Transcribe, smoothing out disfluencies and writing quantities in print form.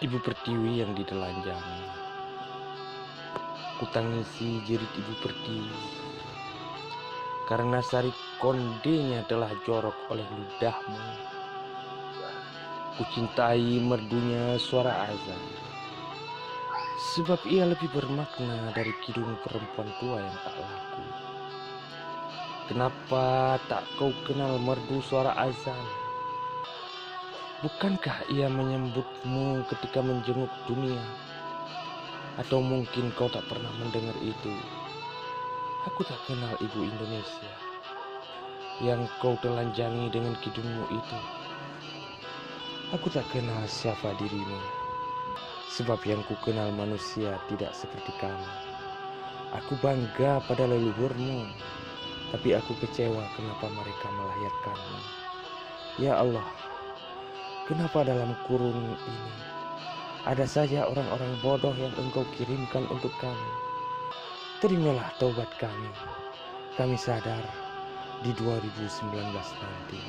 Ibu Pertiwi yang ditelanjangi. Kutangisi jerit Ibu Pertiwi karena sari kondenya telah jorok oleh ludahmu. Kucintai merdunya suara azan, sebab ia lebih bermakna dari kidung perempuan tua yang tak laku. Kenapa tak kau kenal merdu suara azan? Bukankah ia menyambutmu ketika menjenguk dunia? Atau mungkin kau tak pernah mendengar itu? Aku tak kenal ibu Indonesia yang kau telanjangi dengan kidungmu itu. Aku tak kenal siapa dirimu, sebab yang ku kenal manusia tidak seperti kamu. Aku bangga pada leluhurmu, tapi aku kecewa kenapa mereka melahirkanmu. Ya Allah, kenapa dalam kurung ini ada saja orang-orang bodoh yang engkau kirimkan untuk kami? Terimalah taubat kami. Kami sadar di 2019 nanti